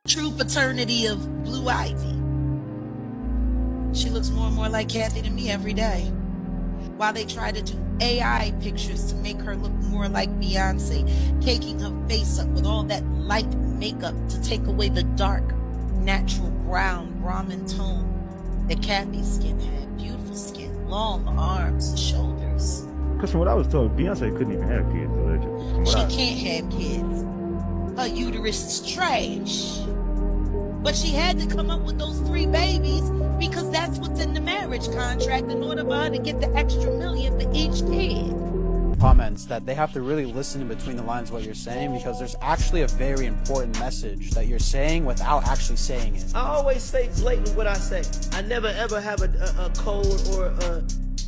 true paternity of Blue Ivy. She looks more and more like Cathy to me every day. While they try to do AI pictures to make her look more like Beyonce, caking her face up with all that light makeup to take away the dark, natural brown Brahmin tone that Cathy's skin had. Beautiful skin, long arms and shoulders. Because from what I was told, Beyonce couldn't even have kids, allegedly. She can't have kids. Her uterus is trash. But she had to come up with those 3 babies because that's what's in the marriage contract in order for her to get the extra million for each kid. Comments that they have to really listen in between the lines of what you're saying, because there's actually a very important message that you're saying without actually saying it. I always say blatant what I say. I never ever have a code or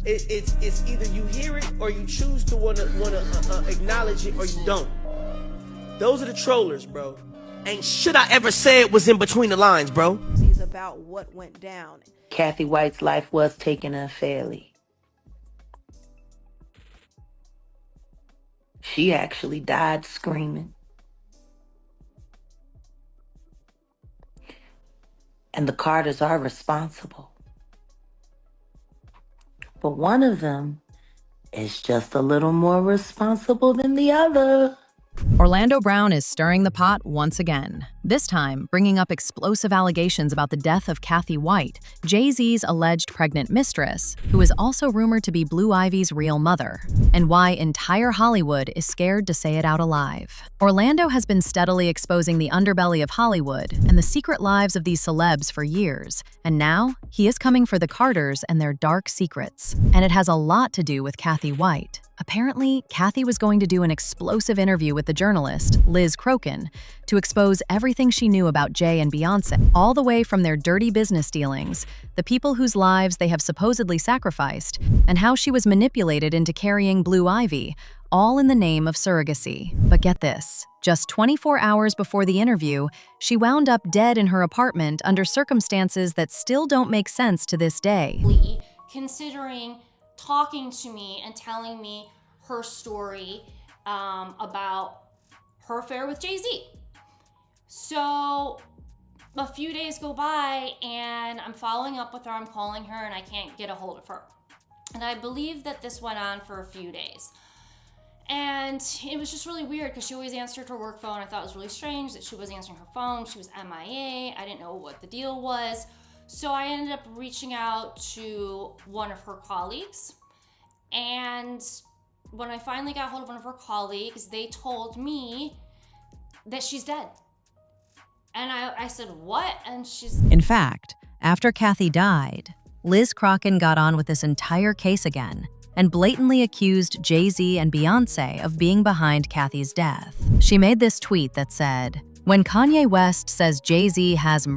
it's either you hear it or you choose to wanna acknowledge it or you don't. Those are the trollers, bro. Ain't shit I ever said was in between the lines, bro. It's about what went down. Cathy White's life was taken unfairly. She actually died screaming. And the Carters are responsible. But one of them is just a little more responsible than the other. Orlando Brown is stirring the pot once again, this time bringing up explosive allegations about the death of Cathy White, Jay-Z's alleged pregnant mistress, who is also rumored to be Blue Ivy's real mother, and why entire Hollywood is scared to say it out alive. Orlando has been steadily exposing the underbelly of Hollywood and the secret lives of these celebs for years, and now he is coming for the Carters and their dark secrets. And it has a lot to do with Cathy White. Apparently, Cathy was going to do an explosive interview with the journalist, Liz Crokin, to expose everything she knew about Jay and Beyonce, all the way from their dirty business dealings, the people whose lives they have supposedly sacrificed, and how she was manipulated into carrying Blue Ivy, all in the name of surrogacy. But get this, just 24 hours before the interview, she wound up dead in her apartment under circumstances that still don't make sense to this day. Considering talking to me and telling me her story about her affair with Jay-Z. So a few days go by and I'm following up with her, I'm calling her and I can't get a hold of her. And I believe that this went on for a few days. And it was just really weird because she always answered her work phone. I thought it was really strange that she was answering her phone. She was MIA. I didn't know what the deal was. So I ended up reaching out to one of her colleagues. And when I finally got hold of one of her colleagues, they told me that she's dead. And I said, what? And she's... In fact, after Cathy died, Liz Crokin got on with this entire case again and blatantly accused Jay-Z and Beyonce of being behind Cathy's death. She made this tweet that said, "When Kanye West says Jay-Z has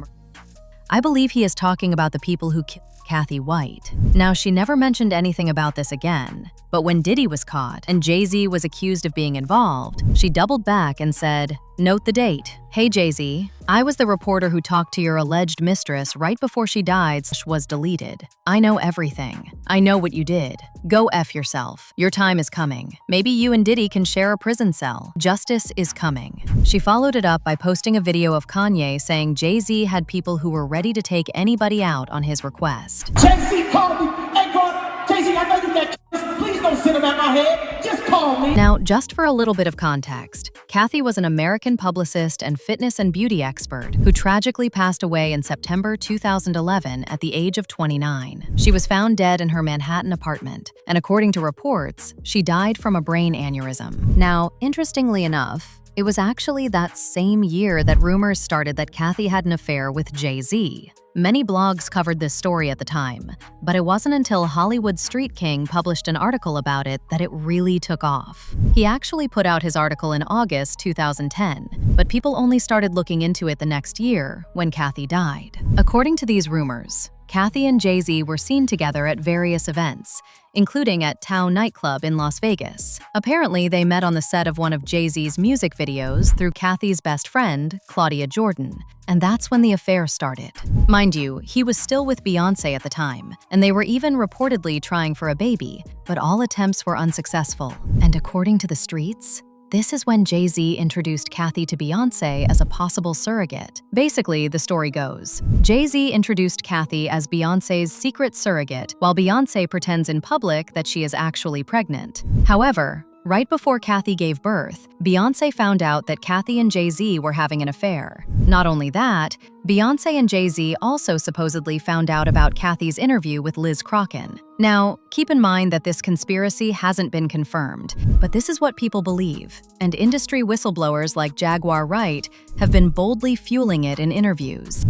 I believe he is talking about the people who killed Cathy White." Now, she never mentioned anything about this again, but when Diddy was caught and Jay-Z was accused of being involved, she doubled back and said, "Note the date. Hey Jay-Z, I was the reporter who talked to your alleged mistress right before she died. Was deleted. I know everything. I know what you did. Go F yourself. Your time is coming. Maybe you and Diddy can share a prison cell. Justice is coming." She followed it up by posting a video of Kanye saying Jay-Z had people who were ready to take anybody out on his request. Jay-Z called me. Hey, God, Jay-Z, I know you got please don't send him at my head. Just call me. Now, just for a little bit of context, Cathy was an American publicist and fitness and beauty expert who tragically passed away in September 2011 at the age of 29. She was found dead in her Manhattan apartment, and according to reports, she died from a brain aneurysm. Now, interestingly enough, it was actually that same year that rumors started that Cathy had an affair with Jay-Z. Many blogs covered this story at the time, but it wasn't until Hollywood Street King published an article about it that it really took off. He actually put out his article in August 2010, but people only started looking into it the next year when Cathy died. According to these rumors, Cathy and Jay-Z were seen together at various events, including at Tao nightclub in Las Vegas. Apparently, they met on the set of one of Jay-Z's music videos through Cathy's best friend, Claudia Jordan, and that's when the affair started. Mind you, he was still with Beyonce at the time, and they were even reportedly trying for a baby, but all attempts were unsuccessful. And according to the streets, this is when Jay-Z introduced Cathy to Beyoncé as a possible surrogate. Basically, the story goes, Jay-Z introduced Cathy as Beyoncé's secret surrogate, while Beyoncé pretends in public that she is actually pregnant. However, right before Cathy gave birth, Beyoncé found out that Cathy and Jay-Z were having an affair. Not only that, Beyoncé and Jay-Z also supposedly found out about Cathy's interview with Liz Crocken. Now, keep in mind that this conspiracy hasn't been confirmed, but this is what people believe, and industry whistleblowers like Jaguar Wright have been boldly fueling it in interviews.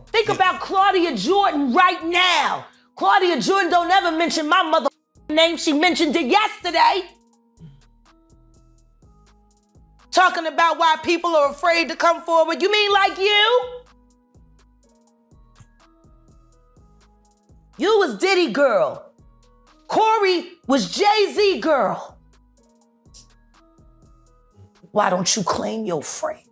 Think about Claudia Jordan right now. Claudia Jordan don't ever mention my mother name. She mentioned it yesterday. Talking about why people are afraid to come forward. You mean like you? You was Diddy girl. Corey was Jay-Z girl. Why don't you claim your friend?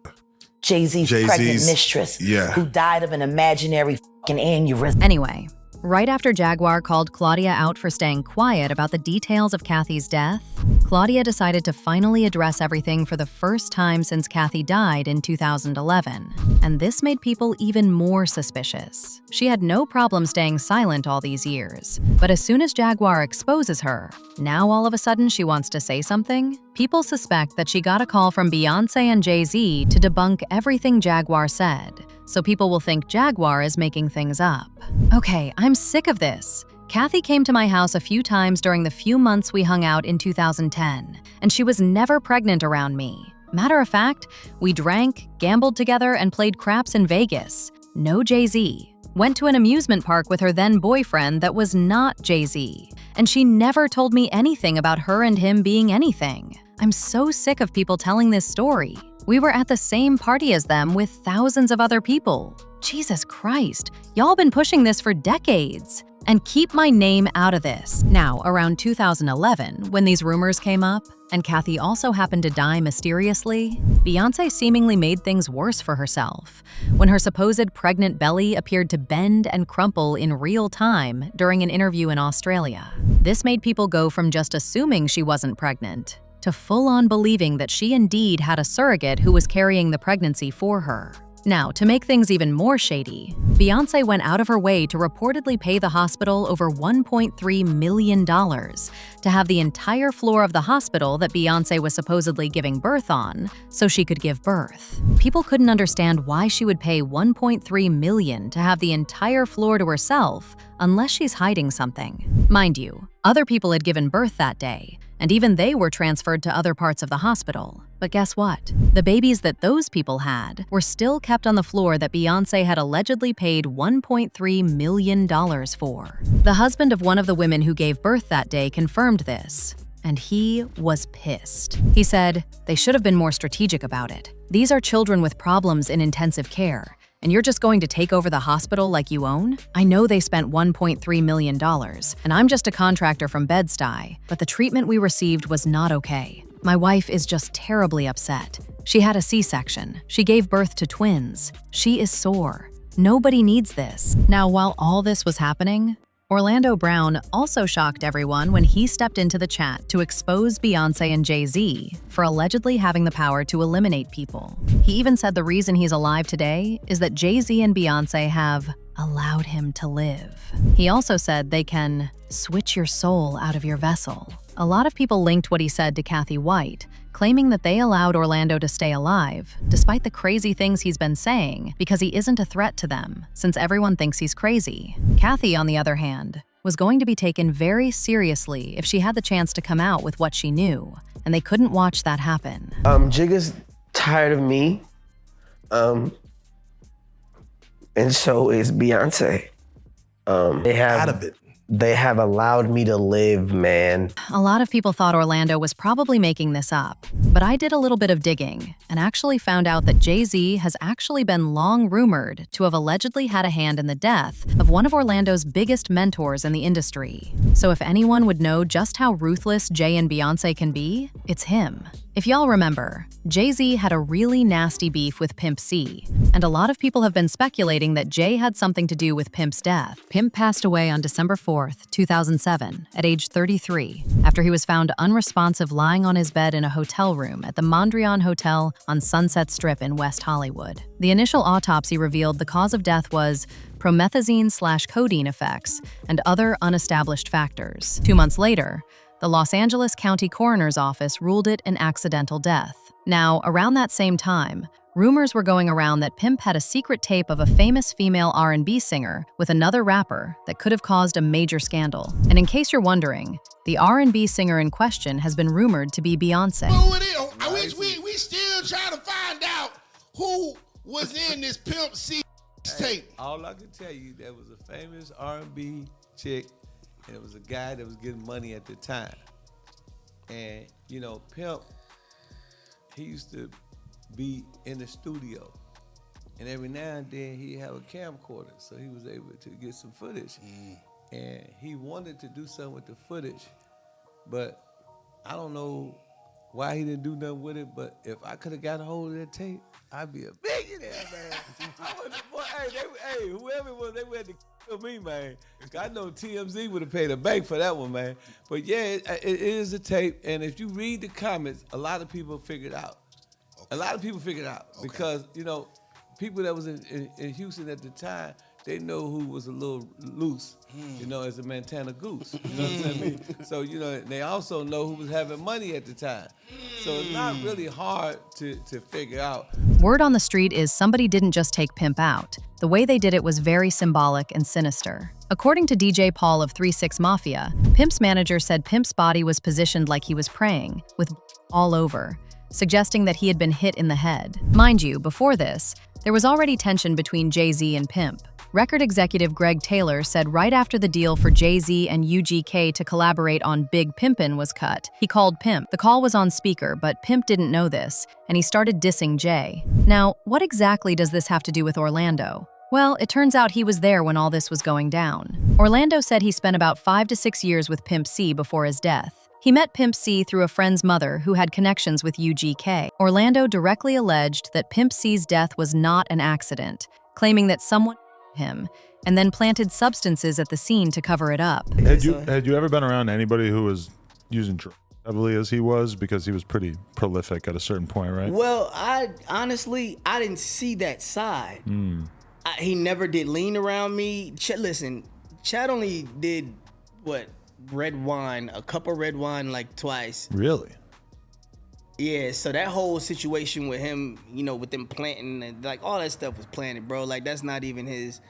Jay-Z's pregnant mistress who died of an imaginary fucking aneurysm. Anyway, right after Jaguar called Claudia out for staying quiet about the details of Cathy's death, Claudia decided to finally address everything for the first time since Cathy died in 2011. And this made people even more suspicious. She had no problem staying silent all these years. But as soon as Jaguar exposes her, now all of a sudden she wants to say something? People suspect that she got a call from Beyoncé and Jay-Z to debunk everything Jaguar said. So people will think Jaguar is making things up. Okay, I'm sick of this. Cathy came to my house a few times during the few months we hung out in 2010, and she was never pregnant around me. Matter of fact, we drank, gambled together, and played craps in Vegas. No Jay-Z. Went to an amusement park with her then boyfriend that was not Jay-Z. And she never told me anything about her and him being anything. I'm so sick of people telling this story. We were at the same party as them with thousands of other people. Jesus Christ, y'all been pushing this for decades. And keep my name out of this. Now, around 2011, when these rumors came up, and Cathy also happened to die mysteriously, Beyoncé seemingly made things worse for herself, when her supposed pregnant belly appeared to bend and crumple in real time during an interview in Australia. This made people go from just assuming she wasn't pregnant to full-on believing that she indeed had a surrogate who was carrying the pregnancy for her. Now, to make things even more shady, Beyoncé went out of her way to reportedly pay the hospital over $1.3 million to have the entire floor of the hospital that Beyoncé was supposedly giving birth on so she could give birth. People couldn't understand why she would pay $1.3 million to have the entire floor to herself unless she's hiding something. Mind you, other people had given birth that day, and even they were transferred to other parts of the hospital. But guess what? The babies that those people had were still kept on the floor that Beyoncé had allegedly paid $1.3 million for. The husband of one of the women who gave birth that day confirmed this, and he was pissed. He said, "They should have been more strategic about it. These are children with problems in intensive care, and you're just going to take over the hospital like you own? I know they spent $1.3 million, and I'm just a contractor from Bed-Stuy, but the treatment we received was not okay. My wife is just terribly upset. She had a C-section. She gave birth to twins. She is sore. Nobody needs this." Now, while all this was happening, Orlando Brown also shocked everyone when he stepped into the chat to expose Beyoncé and Jay-Z for allegedly having the power to eliminate people. He even said the reason he's alive today is that Jay-Z and Beyoncé have allowed him to live. He also said they can switch your soul out of your vessel. A lot of people linked what he said to Cathy White, claiming that they allowed Orlando to stay alive, despite the crazy things he's been saying, because he isn't a threat to them, since everyone thinks he's crazy. Cathy, on the other hand, was going to be taken very seriously if she had the chance to come out with what she knew, and they couldn't watch that happen. Jigga's tired of me, and so is Beyonce. They have allowed me to live, man. A lot of people thought Orlando was probably making this up, but I did a little bit of digging and actually found out that Jay-Z has actually been long rumored to have allegedly had a hand in the death of one of Orlando's biggest mentors in the industry. So if anyone would know just how ruthless Jay and Beyoncé can be, it's him. If y'all remember, Jay-Z had a really nasty beef with Pimp C, and a lot of people have been speculating that Jay had something to do with Pimp's death. Pimp passed away on December 4th, 2007, at age 33, after he was found unresponsive lying on his bed in a hotel room at the Mondrian Hotel on Sunset Strip in West Hollywood. The initial autopsy revealed the cause of death was promethazine/codeine effects and other unestablished factors. 2 months later, the Los Angeles County Coroner's Office ruled it an accidental death. Now, around that same time, rumors were going around that Pimp had a secret tape of a famous female R&B singer with another rapper that could have caused a major scandal. And in case you're wondering, the R&B singer in question has been rumored to be Beyonce. Who it is? I wish we still trying to find out who was in this Pimp C tape. All I can tell you, there was a famous R&B chick, and it was a guy that was getting money at the time. And, you know, Pimp, he used to be in the studio. And every now and then he'd have a camcorder, so he was able to get some footage. And he wanted to do something with the footage, but I don't know why he didn't do nothing with it, but if I could have got a hold of that tape, I'd be a billionaire, man. Whoever it was, they would have to kill me, man. I know TMZ would have paid a bank for that one, man. But yeah, it is a tape, and if you read the comments, a lot of people figured out. A lot of people figured out because, you know, people that was in Houston at the time, they know who was a little loose, you know, as a Montana goose. You know what I mean? So, you know, they also know who was having money at the time. So it's not really hard to figure out. Word on the street is somebody didn't just take Pimp out. The way they did it was very symbolic and sinister. According to DJ Paul of 3-6 Mafia, Pimp's manager said Pimp's body was positioned like he was praying, with all over, suggesting that he had been hit in the head. Mind you, before this, there was already tension between Jay-Z and Pimp. Record executive Greg Taylor said right after the deal for Jay-Z and UGK to collaborate on Big Pimpin' was cut, he called Pimp. The call was on speaker, but Pimp didn't know this, and he started dissing Jay. Now, what exactly does this have to do with Orlando? Well, it turns out he was there when all this was going down. Orlando said he spent about 5 to 6 years with Pimp C before his death. He met Pimp C through a friend's mother who had connections with UGK. Orlando directly alleged that Pimp C's death was not an accident, claiming that someone him and then planted substances at the scene to cover it up. Had you ever been around anybody who was using drugs heavily as he was, because he was pretty prolific at a certain point, right? Well, I didn't see that side. He never did lean around me. Listen, Chad only did red wine, a cup of red wine like twice. Really? Yeah, so that whole situation with him, you know, with them planting and like all that stuff was planted, bro. Like that's not even his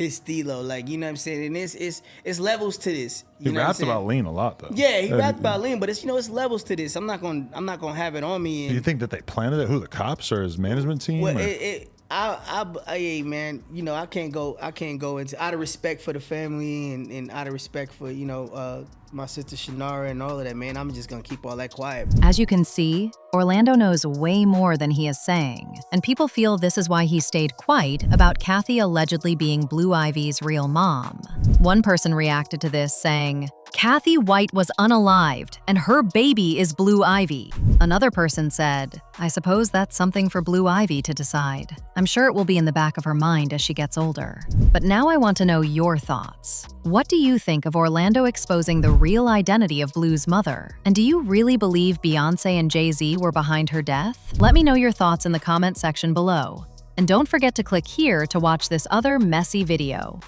stilo. Like, you know what I'm saying? And it's levels to this. He raps about lean a lot though. Yeah, he raps about lean, but it's, you know, it's levels to this. I'm not gonna have it on me. Do you think that they planted it? Who, the cops or his management team? Well, hey man, you know, I can't go into, out of respect for the family and out of respect for, you know, my sister Shanara and all of that, man, I'm just gonna keep all that quiet. As you can see, Orlando knows way more than he is saying, and people feel this is why he stayed quiet about Cathy allegedly being Blue Ivy's real mom. One person reacted to this saying, "Cathy White was unalived, and her baby is Blue Ivy." Another person said, "I suppose that's something for Blue Ivy to decide. I'm sure it will be in the back of her mind as she gets older." But now I want to know your thoughts. What do you think of Orlando exposing the real identity of Blue's mother? And do you really believe Beyonce and Jay-Z were behind her death? Let me know your thoughts in the comment section below. And don't forget to click here to watch this other messy video.